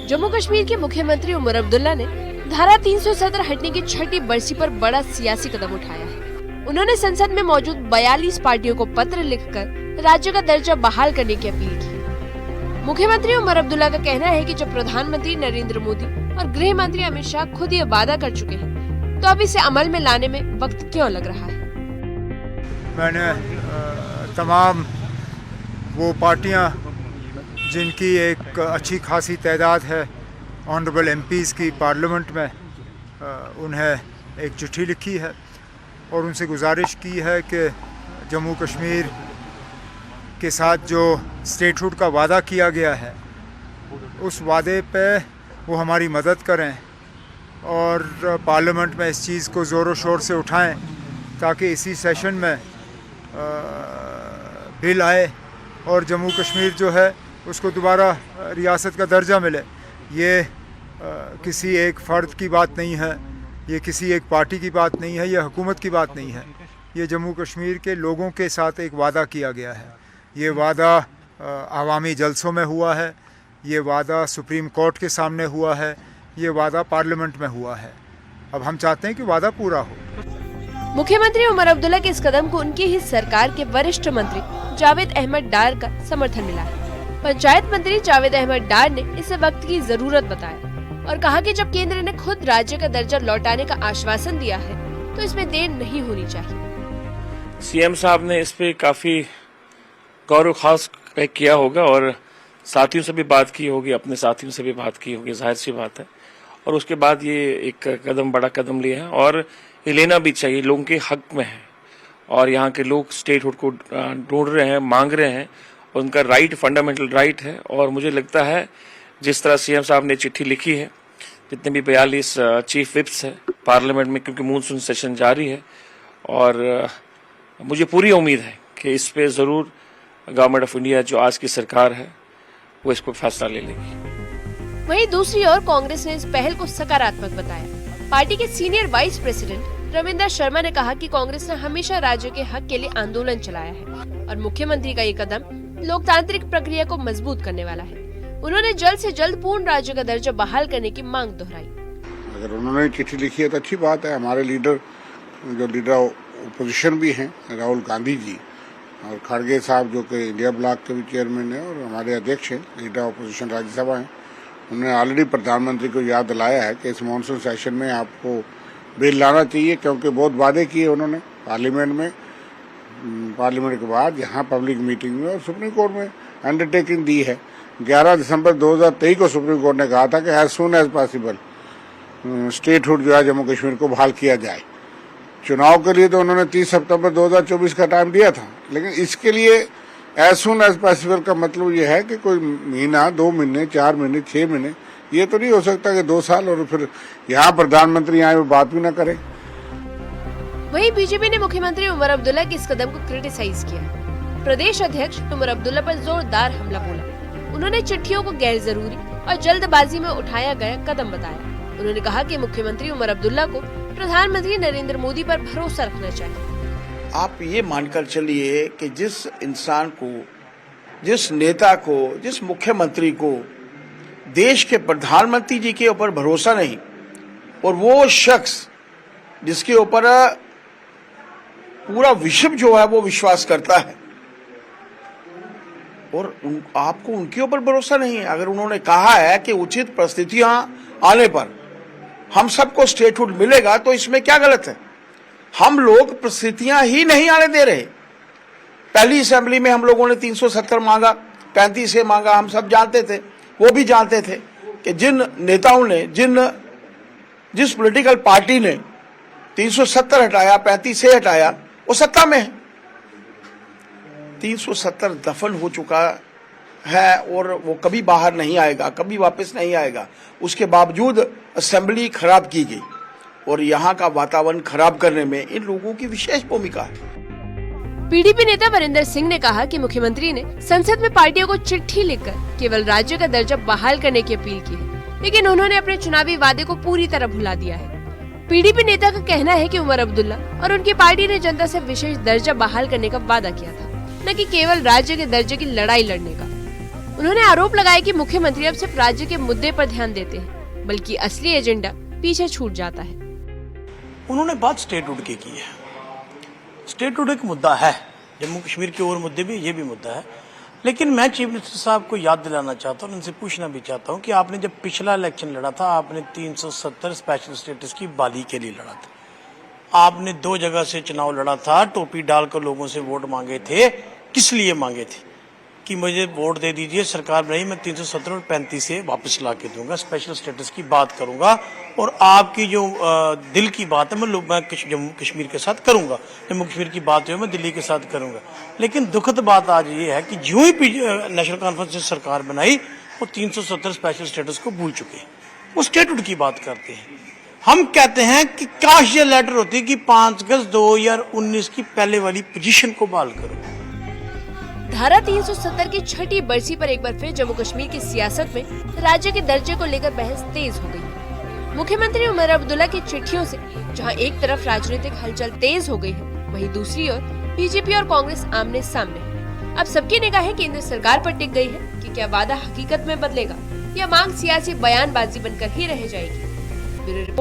जम्मू कश्मीर के मुख्यमंत्री उमर अब्दुल्ला ने धारा 370 हटने की छठी बरसी पर बड़ा सियासी कदम उठाया है। उन्होंने संसद में मौजूद 42 पार्टियों को पत्र लिखकर राज्य का दर्जा बहाल करने की अपील की। मुख्यमंत्री उमर अब्दुल्ला का कहना है कि जब प्रधानमंत्री नरेंद्र मोदी और गृह मंत्री अमित शाह खुद ये वादा कर चुके हैं, तो अब इसे अमल में लाने में वक्त क्यों लग रहा है। मैंने तमाम वो पार्टियां जिनकी एक अच्छी खासी तादाद है ऑनरेबल एमपीज़ की पार्लियामेंट में, उन्हें एक चिट्ठी लिखी है और उनसे गुजारिश की है कि जम्मू कश्मीर के साथ जो स्टेटहुड का वादा किया गया है उस वादे पे वो हमारी मदद करें और पार्लियामेंट में इस चीज़ को ज़ोरों शोर से उठाएं ताकि इसी सेशन में बिल आए और जम्मू कश्मीर जो है उसको दोबारा रियासत का दर्जा मिले। ये किसी एक फ़र्द की बात नहीं है, ये किसी एक पार्टी की बात नहीं है, ये हुकूमत की बात नहीं है। ये जम्मू कश्मीर के लोगों के साथ एक वादा किया गया है। ये वादा अवामी जलसों में हुआ है, ये वादा सुप्रीम कोर्ट के सामने हुआ है, ये वादा पार्लियामेंट में हुआ है। अब हम चाहते हैं कि वादा पूरा हो। मुख्यमंत्री उमर अब्दुल्ला के इस कदम को उनकी ही सरकार के वरिष्ठ मंत्री जावेद अहमद डार का समर्थन मिला है। पंचायत मंत्री जावेद अहमद डार ने इसे वक्त की जरूरत बताया और कहा कि जब केंद्र ने खुद राज्य का दर्जा लौटाने का आश्वासन दिया है तो इसमें देर नहीं होनी चाहिए। सीएम साहब ने इस पे काफी गौर खास किया होगा और साथियों से भी बात की होगी, अपने साथियों से भी बात की होगी, जाहिर सी बात है। और उसके बाद ये एक कदम, बड़ा कदम लिया है और ये लेना भी चाहिए, लोगों के हक में है। और यहाँ के लोग स्टेटहुड को ढूंढ रहे हैं, मांग रहे हैं, उनका राइट, फंडामेंटल राइट है। और मुझे लगता है जिस तरह सीएम साहब ने चिट्ठी लिखी है, जितने भी 42 चीफ विप्स है पार्लियामेंट में, क्योंकि मानसून सेशन जारी है, और मुझे पूरी उम्मीद है कि इस पे जरूर गवर्नमेंट ऑफ इंडिया, जो आज की सरकार है, वो इसको फैसला ले लेगी। वहीं दूसरी ओर कांग्रेस ने इस पहल को सकारात्मक बताया। पार्टी के senior vice president Ravinder Sharma ने कहा कि कांग्रेस ने हमेशा राज्य के हक के लिए आंदोलन चलाया है और मुख्यमंत्री का ये कदम लोकतांत्रिक प्रक्रिया को मजबूत करने वाला है। उन्होंने जल्द से जल्द पूर्ण राज्य का दर्जा बहाल करने की मांग दोहराई। अगर उन्होंने चिट्ठी लिखी है तो अच्छी बात है। हमारे लीडर, जो लीडर ओपोजिशन भी हैं, राहुल गांधी जी और खड़गे साहब, जो कि इंडिया ब्लॉक के भी चेयरमैन है और हमारे अध्यक्ष हैं, लीडर ओपोजिशन राज्यसभा हैं, उन्होंने ऑलरेडी प्रधानमंत्री को याद दिलाया है कि इस मानसून सेशन में आपको बिल लाना चाहिए, क्योंकि बहुत वादे किए उन्होंने पार्लियामेंट में, पार्लियामेंट के बाद यहाँ पब्लिक मीटिंग में और सुप्रीम कोर्ट में अंडरटेकिंग दी है। 11 दिसंबर 2023 को सुप्रीम कोर्ट ने कहा था कि as soon as possible statehood जो है जम्मू कश्मीर को बहाल किया जाए। चुनाव के लिए तो उन्होंने 30 सितंबर 2024 का टाइम दिया था, लेकिन इसके लिए एज सून एज पॉसिबल का मतलब ये है कि कोई महीना, 2 महीने, 4 महीने, 6 महीने, ये तो नहीं हो सकता कि 2 साल और फिर यहाँ प्रधानमंत्री आए वो बात भी ना करें। वहीं बीजेपी ने मुख्यमंत्री उमर अब्दुल्ला के इस कदम को क्रिटिसाइज किया। प्रदेश अध्यक्ष उमर अब्दुल्ला पर जोरदार हमला बोला। उन्होंने चिट्ठियों को गैर जरूरी और जल्दबाजी में उठाया गया कदम बताया। उन्होंने कहा कि मुख्यमंत्री उमर अब्दुल्ला को प्रधानमंत्री नरेंद्र मोदी पर भरोसा रखना चाहिए। आप ये मानकर चलिए कि जिस इंसान को, जिस नेता को, जिस मुख्यमंत्री को देश के प्रधानमंत्री जी के ऊपर भरोसा नहीं, और वो शख्स जिसके ऊपर पूरा विश्व जो है वो विश्वास करता है, और आपको उनके ऊपर भरोसा नहीं है। अगर उन्होंने कहा है कि उचित परिस्थितियां आने पर हम सबको स्टेटहुड मिलेगा, तो इसमें क्या गलत है। हम लोग परिस्थितियां ही नहीं आने दे रहे। पहली असेंबली में हम लोगों ने 370 मांगा, 35 से मांगा। हम सब जानते थे, वो भी जानते थे कि जिन नेताओं ने, जिस पॉलिटिकल पार्टी ने 370 हटाया, 35 से हटाया, वो सत्ता में है। 370 दफन हो चुका है और वो कभी बाहर नहीं आएगा, कभी वापस नहीं आएगा। उसके बावजूद असेंबली खराब की गई और यहाँ का वातावरण खराब करने में इन लोगों की विशेष भूमिका है। पीडीपी नेता वरिंदर सिंह ने कहा कि मुख्यमंत्री ने संसद में पार्टियों को चिट्ठी लिखकर केवल राज्य का दर्जा बहाल करने की अपील की है, लेकिन उन्होंने अपने चुनावी वादे को पूरी तरह भुला दिया है। पीडीपी नेता का कहना है कि उमर अब्दुल्ला और उनकी पार्टी ने जनता से विशेष दर्जा बहाल करने का वादा किया था, न कि केवल राज्य के दर्जे की लड़ाई लड़ने का। उन्होंने आरोप लगाया कि मुख्यमंत्री अब सिर्फ राज्य के मुद्दे पर ध्यान देते हैं, बल्कि असली एजेंडा पीछे छूट जाता है। उन्होंने बात स्टेटहुड की है। स्टेटहुड एक मुद्दा है, जम्मू कश्मीर के और मुद्दे भी, ये भी मुद्दा है। लेकिन मैं चीफ मिनिस्टर साहब को याद दिलाना चाहता हूँ, उनसे पूछना भी चाहता हूँ कि आपने जब पिछला इलेक्शन लड़ा था, आपने 370 स्पेशल स्टेटस की बहाली के लिए लड़ा था। आपने 2 जगह से चुनाव लड़ा था, टोपी डालकर लोगों से वोट मांगे थे। किस लिए मांगे थे? कि मुझे वोट दे दीजिए, सरकार बनाई, मैं 370 और 35 से वापस ला के दूंगा, स्पेशल स्टेटस की बात करूंगा और आपकी जो दिल की बात है मैं जम्मू कश्मीर के साथ करूंगा, जम्मू कश्मीर की बात जो है मैं दिल्ली के साथ करूंगा। लेकिन दुखद बात आज ये है कि जो ही नेशनल कॉन्फ्रेंस से सरकार बनाई वो 370 स्पेशल स्टेटस को भूल चुके हैं, वो स्टेटहुड की बात करते हैं। हम कहते हैं कि काश ये लेटर होती कि 5 अगस्त 2019 की पहले वाली पोजीशन को बहाल करो। धारा 370 की छठी बरसी पर एक बार फिर जम्मू कश्मीर की सियासत में राज्य के दर्जे को लेकर बहस तेज हो गई है। मुख्यमंत्री उमर अब्दुल्ला की चिट्ठियों से जहां एक तरफ राजनीतिक हलचल तेज हो गई है, वहीं दूसरी ओर बीजेपी और कांग्रेस आमने सामने है। अब सबकी निगाहें केंद्र सरकार पर टिक गई है कि क्या वादा हकीकत में बदलेगा या मांग सियासी बयानबाजी बनकर ही रह जाएगी। Bureau report.